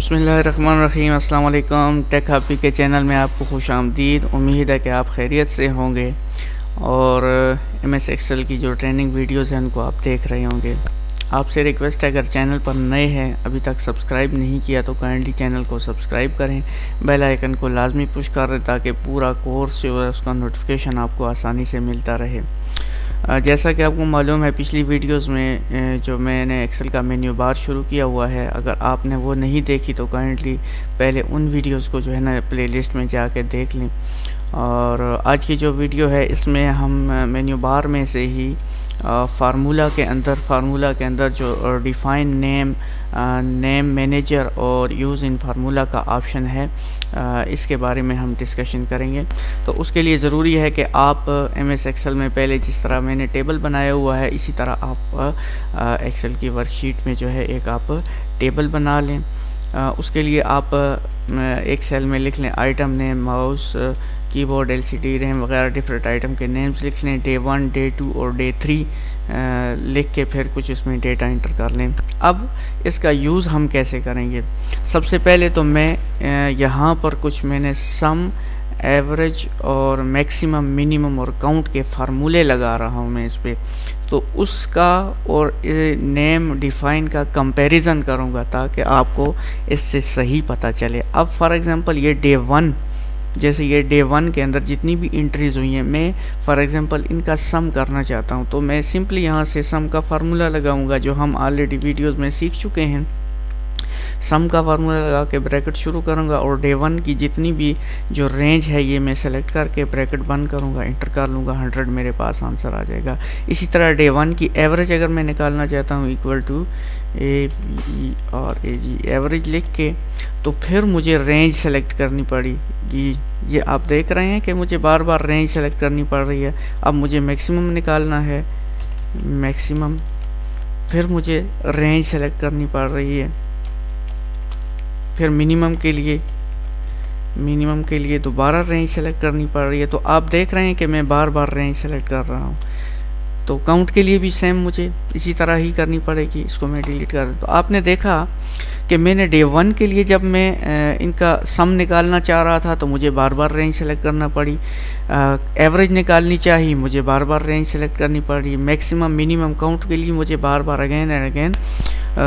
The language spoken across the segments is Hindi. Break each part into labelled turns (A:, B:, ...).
A: बिस्मिल्लाहिर्रहमानिर्रहीम। अस्सलाम वालेकुम। टेक हैप्पी के चैनल में आपको खुश आमदीद। उम्मीद है कि आप खैरियत से होंगे और MS एक्सेल की जो ट्रेनिंग वीडियोस हैं उनको आप देख रहे होंगे। आपसे रिक्वेस्ट है, अगर चैनल पर नए हैं, अभी तक सब्सक्राइब नहीं किया तो काइंडली चैनल को सब्सक्राइब करें, बेल आइकन को लाजमी पुश कर दें ताकि पूरा कोर्स जो है उसका नोटिफिकेशन आपको आसानी से मिलता रहे। जैसा कि आपको मालूम है, पिछली वीडियोस में जो मैंने एक्सेल का मेन्यू बार शुरू किया हुआ है, अगर आपने वो नहीं देखी तो काइंडली पहले उन वीडियोस को जो है ना प्लेलिस्ट में जाके देख लें। और आज की जो वीडियो है इसमें हम मेन्यू बार में से ही फार्मूला के अंदर जो डिफाइन नेम मैनेजर और यूज़ इन फार्मूला का ऑप्शन है, इसके बारे में हम डिस्कशन करेंगे। तो उसके लिए ज़रूरी है कि आप MS एक्सेल में पहले जिस तरह मैंने टेबल बनाया हुआ है इसी तरह आप एक्सेल की वर्कशीट में जो है एक आप टेबल बना लें। उसके लिए आप एक सेल में लिख लें item name, mouse, keyboard, LCD, RAM वगैरह डिफरेंट आइटम के नेम्स लिख लें। डे 1, डे 2 और डे 3 लिख के फिर कुछ इसमें डेटा इंटर कर लें। अब इसका यूज़ हम कैसे करेंगे? सबसे पहले तो मैं यहाँ पर कुछ मैंने सम, एवरेज और मैक्सिमम, मिनिमम और काउंट के फार्मूले लगा रहा हूँ मैं इस पर। तो उसका और नेम डिफाइन का कंपैरिजन करूँगा ताकि आपको इससे सही पता चले। अब फॉर एग्जांपल ये डे 1, जैसे ये डे 1 के अंदर जितनी भी एंट्रीज हुई हैं, मैं फॉर एग्जांपल इनका सम करना चाहता हूँ, तो मैं सिंपली यहाँ से सम का फार्मूला लगाऊंगा जो हम ऑलरेडी वीडियोस में सीख चुके हैं। सम का फार्मूला लगा के ब्रैकेट शुरू करूँगा और डे 1 की जितनी भी जो रेंज है ये मैं सेलेक्ट करके ब्रैकेट बंद करूँगा, इंटर कर लूँगा, 100 मेरे पास आंसर आ जाएगा। इसी तरह डे 1 की एवरेज अगर मैं निकालना चाहता हूँ इक्वल टू ABERAG एवरेज लिख के, तो फिर मुझे रेंज सेलेक्ट करनी पड़ेगी। ये आप देख रहे हैं कि मुझे बार बार रेंज सेलेक्ट करनी पड़ रही है। अब मुझे मैक्सिमम निकालना है, मैक्सिमम, फिर मुझे रेंज सेलेक्ट करनी पड़ रही है, फिर मिनिमम के लिए दोबारा रेंज सेलेक्ट करनी पड़ रही है। तो आप देख रहे हैं कि मैं बार बार रेंज सेलेक्ट कर रहा हूँ। तो काउंट के लिए भी सेम मुझे इसी तरह ही करनी पड़ेगी। इसको मैं डिलीट कर दूँ। तो आपने देखा कि मैंने डे 1 के लिए जब मैं इनका सम निकालना चाह रहा था तो मुझे बार बार रेंज सेलेक्ट करना पड़ी। एवरेज निकालनी चाहिए, मुझे बार बार रेंज सेलेक्ट करनी पड़ी। मैक्सिमम, मिनिमम, काउंट के लिए मुझे बार बार अगेन एंड अगेन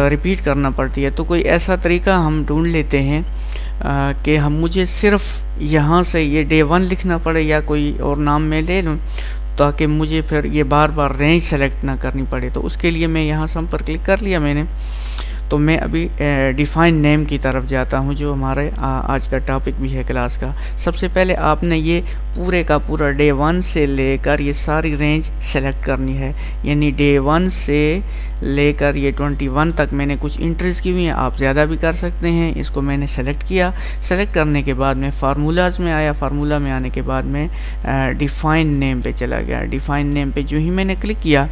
A: रिपीट करना पड़ती है। तो कोई ऐसा तरीका हम ढूंढ लेते हैं कि मुझे सिर्फ यहाँ से ये डे 1 लिखना पड़े या कोई और नाम मैं ले लूँ ताकि मुझे फिर ये बार बार रेंज सेलेक्ट ना करनी पड़े। तो उसके लिए मैं यहाँ सम पर क्लिक कर लिया मैंने। तो मैं अभी डिफाइन नेम की तरफ जाता हूँ जो हमारे आज का टॉपिक भी है क्लास का। सबसे पहले आपने ये पूरे का पूरा डे 1 से लेकर ये सारी रेंज सेलेक्ट करनी है, यानी डे 1 से लेकर ये 21 तक मैंने कुछ एंट्रीज की हुई हैं। आप ज़्यादा भी कर सकते हैं। इसको मैंने सेलेक्ट किया। सेलेक्ट करने के बाद मैं फार्मूलाज में आया। फार्मूला में आने के बाद मैं डिफाइन नेम पे चला गया। डिफाइन नेम पे जो ही मैंने क्लिक किया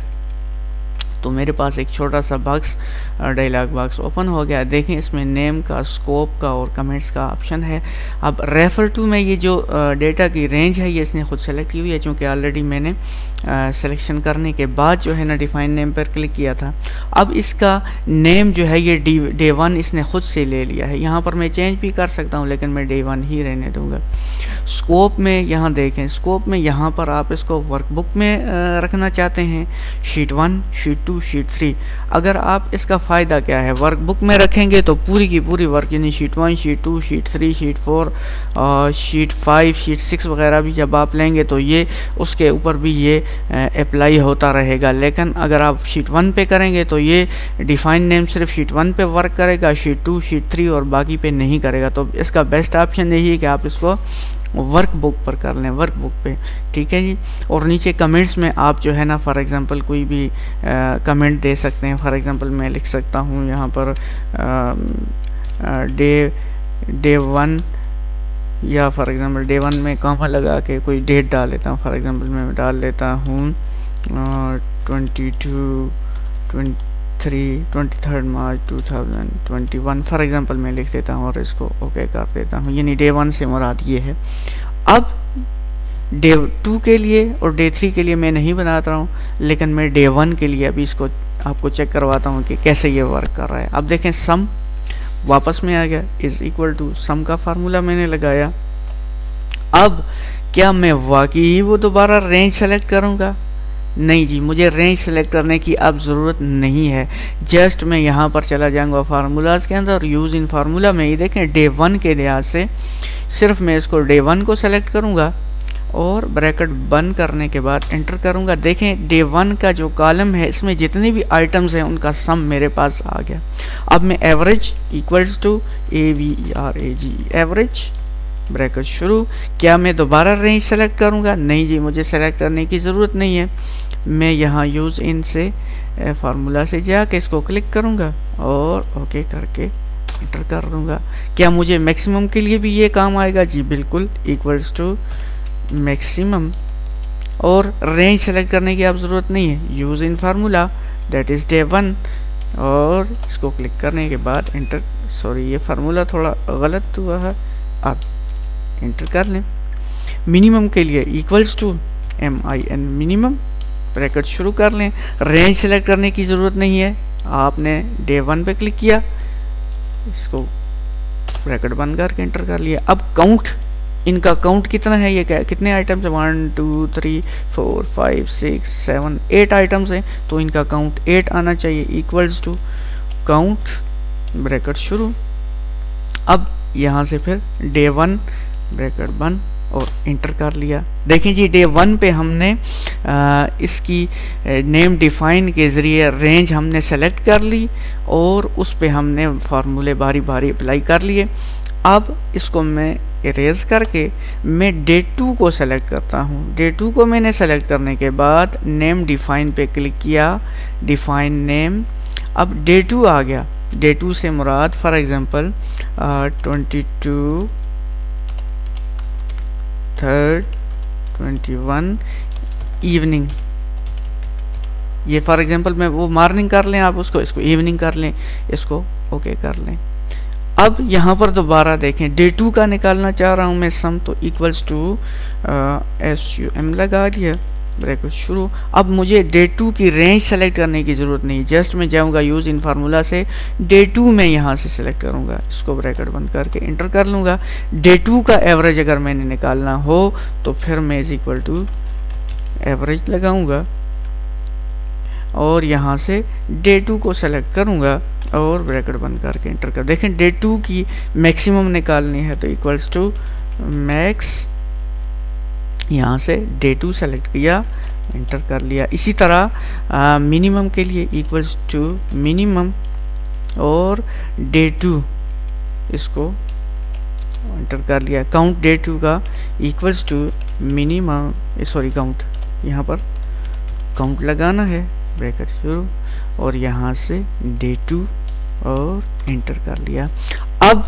A: तो मेरे पास एक छोटा सा बॉक्स, डायलॉग बॉक्स ओपन हो गया। देखें इसमें नेम का, स्कोप का और कमेंट्स का ऑप्शन है। अब रेफर टू में ये जो डेटा की रेंज है ये इसने खुद सेलेक्ट की हुई है, क्योंकि ऑलरेडी मैंने सिलेक्शन करने के बाद जो है ना डिफाइन नेम पर क्लिक किया था। अब इसका नेम जो है ये डे 1 इसने खुद से ले लिया है। यहाँ पर मैं चेंज भी कर सकता हूँ लेकिन मैं डे 1 ही रहने दूँगा। स्कोप में यहाँ देखें, स्कोप में यहाँ पर आप इसको वर्कबुक में रखना चाहते हैं, शीट 1, शीट 2, शीट 3। अगर आप इसका फ़ायदा क्या है, वर्कबुक में रखेंगे तो पूरी की पूरी वर्क, यानी sheet 1, sheet 2, sheet 3, sheet 4, sheet 5, sheet 6 वगैरह भी जब आप लेंगे तो ये उसके ऊपर भी ये अप्लाई होता रहेगा। लेकिन अगर आप शीट 1 पे करेंगे तो ये डिफाइन नेम सिर्फ शीट 1 पे वर्क करेगा, शीट 2, शीट 3 और बाकी पे नहीं करेगा। तो इसका बेस्ट ऑप्शन यही है कि आप इसको वर्कबुक पर कर लें, वर्कबुक पे, ठीक है जी। और नीचे कमेंट्स में आप जो है ना फॉर एग्जांपल कोई भी कमेंट दे सकते हैं। फॉर एग्जांपल मैं लिख सकता हूँ यहाँ पर डे 1, या फॉर एग्जांपल डे 1 में कॉमा लगा के कोई डेट डाल लेता हूँ। फॉर एग्जांपल मैं डाल लेता हूँ 23 मार्च 2021 फॉर एग्जांपल मैं लिख देता हूँ और इसको ओके कर देता हूँ। यानी डे 1 से मुराद ये है। अब डे 2 के लिए और डे 3 के लिए मैं नहीं बनाता हूँ, लेकिन मैं डे 1 के लिए अभी इसको आपको चेक करवाता हूँ कि कैसे ये वर्क कर रहा है। अब देखें सम वापस में आ गया, इज इक्वल टू सम का फार्मूला मैंने लगाया। अब क्या मैं वाकई ही वो दोबारा रेंज सेलेक्ट करूँगा? नहीं जी, मुझे रेंज सेलेक्ट करने की अब ज़रूरत नहीं है। जस्ट मैं यहाँ पर चला जाऊँगा फार्मूलाज के अंदर, यूज़ इन फार्मूला में ये देखें डे 1 के लिहाज से सिर्फ मैं इसको डे 1 को सेलेक्ट करूँगा और ब्रैकेट बंद करने के बाद एंटर करूँगा। देखें डे 1 का जो कॉलम है इसमें जितने भी आइटम्स हैं उनका सम मेरे पास आ गया। अब मैं average equals to AVERAGE average bracket शुरू। क्या मैं दोबारा रेंज सेलेक्ट करूँगा? नहीं जी, मुझे सेलेक्ट करने की ज़रूरत नहीं है। मैं यहाँ यूज़ इन से फार्मूला से जाके इसको क्लिक करूँगा और ओके करके एंटर कर दूँगा। क्या मुझे मैक्सिमम के लिए भी ये काम आएगा? जी बिल्कुल, इक्वल्स टू मैक्सिमम, और रेंज सेलेक्ट करने की आप ज़रूरत नहीं है। Use in formula that is day 1 और इसको क्लिक करने के बाद एंटर, सॉरी ये फार्मूला थोड़ा गलत हुआ है, अब एंटर कर लें। मिनिमम के लिए equals to MIN minimum bracket शुरू कर लें। रेंज सेलेक्ट करने की ज़रूरत नहीं है, आपने डे 1 पे क्लिक किया, इसको ब्रैकेट बंद करके एंटर कर लिया। अब काउंट, इनका काउंट कितना है, ये क्या कितने आइटम्स हैं? 1 2 3 4 5 6 7 8 आइटम्स हैं, तो इनका काउंट 8 आना चाहिए। इक्वल्स टू काउंट ब्रैकेट शुरू। अब यहाँ से फिर डे 1 ब्रैकेट बंद और इंटर कर लिया। देखें जी डे 1 पे हमने इसकी नेम डिफाइन के ज़रिए रेंज हमने सेलेक्ट कर ली और उस पे हमने फार्मूले बारी बारी अप्लाई कर लिए। अब इसको मैं इरेज करके मैं डे 2 को सेलेक्ट करता हूँ। डे 2 को मैंने सेलेक्ट करने के बाद नेम डिफाइन पे क्लिक किया, डिफाइन नेम। अब डे 2 आ गया। डे 2 से मुराद फॉर एग्जांपल 22 3rd 21 इवनिंग, ये फॉर एग्जांपल मैं वो मॉर्निंग कर लें आप उसको, इसको इवनिंग कर लें, इसको ओके कर लें। अब यहाँ पर दोबारा देखें डे 2 का निकालना चाह रहा हूँ मैं सम, तो इक्वल्स टू SUM लगा दिया, ब्रैकेट शुरू। अब मुझे डे 2 की रेंज सेलेक्ट करने की ज़रूरत नहीं, जस्ट मैं जाऊँगा यूज़ इन फार्मूला से डे 2 में यहाँ से सेलेक्ट करूँगा, इसको ब्रैकेट बंद करके इंटर कर लूँगा। डे 2 का एवरेज अगर मैंने निकालना हो तो फिर मैं इज इक्वल टू एवरेज लगाऊँगा और यहाँ से डे 2 को सेलेक्ट करूँगा और ब्रैकेट बंद करके इंटर कर। देखें डे 2 की मैक्सिमम निकालनी है तो इक्वल्स टू मैक्स, यहाँ से डे 2 सेलेक्ट किया, इंटर कर लिया। इसी तरह मिनिमम के लिए इक्वल्स टू मिनिमम और डे 2 इसको इंटर कर लिया। काउंट डे 2 का equals to minimum, sorry count, यहाँ पर काउंट लगाना है, ब्रैकेट शुरू और यहाँ से डे 2 और इंटर कर लिया। अब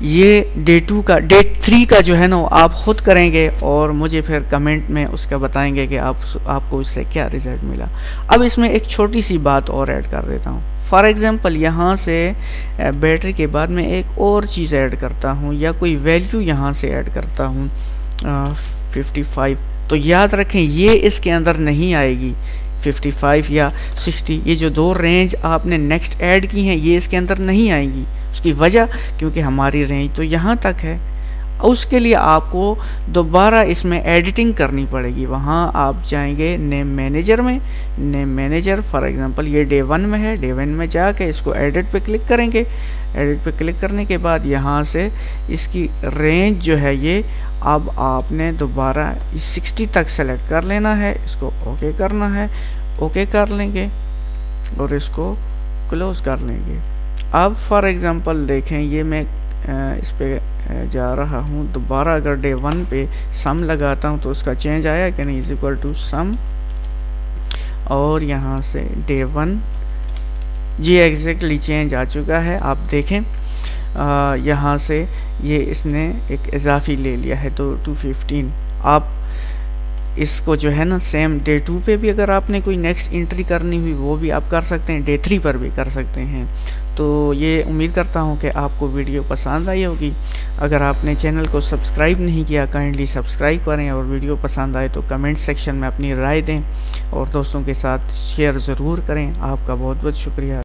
A: ये डे 2 का, डे 3 का जो है ना आप खुद करेंगे और मुझे फिर कमेंट में उसका बताएंगे कि आपको इससे क्या रिजल्ट मिला। अब इसमें एक छोटी सी बात और ऐड कर देता हूँ। फॉर एग्जांपल यहाँ से बैटरी के बाद मैं एक और चीज़ ऐड करता हूँ या कोई वैल्यू यहाँ से ऐड करता हूँ 55, तो याद रखें ये इसके अंदर नहीं आएगी। 55 या 60, ये जो दो रेंज आपने नेक्स्ट ऐड की हैं ये इसके अंदर नहीं आएंगी। उसकी वजह क्योंकि हमारी रेंज तो यहाँ तक है। उसके लिए आपको दोबारा इसमें एडिटिंग करनी पड़ेगी। वहाँ आप जाएंगे नेम मैनेजर में, नेम मैनेजर फॉर एग्जांपल ये डे 1 में है, डे 1 में जाके इसको एडिट पे क्लिक करेंगे। एडिट पे क्लिक करने के बाद यहाँ से इसकी रेंज जो है ये अब आपने दोबारा 60 तक सेलेक्ट कर लेना है, इसको ओके करना है, ओके कर लेंगे और इसको क्लोज कर लेंगे। अब फॉर एग्जांपल देखें ये मैं इस पे जा रहा हूँ, दोबारा अगर डे 1 पे सम लगाता हूँ तो उसका चेंज आया कि नहीं, इज इक्वल टू सम और यहाँ से डे 1 ये एग्जैक्टली चेंज आ चुका है। आप देखें यहाँ से ये इसने एक इजाफी ले लिया है तो 215। आप इसको जो है ना सेम डे 2 पे भी अगर आपने कोई नेक्स्ट एंट्री करनी हुई वो भी आप कर सकते हैं, डे 3 पर भी कर सकते हैं। तो ये उम्मीद करता हूँ कि आपको वीडियो पसंद आई होगी। अगर आपने चैनल को सब्सक्राइब नहीं किया काइंडली सब्सक्राइब करें और वीडियो पसंद आए तो कमेंट सेक्शन में अपनी राय दें और दोस्तों के साथ शेयर ज़रूर करें। आपका बहुत बहुत शुक्रिया।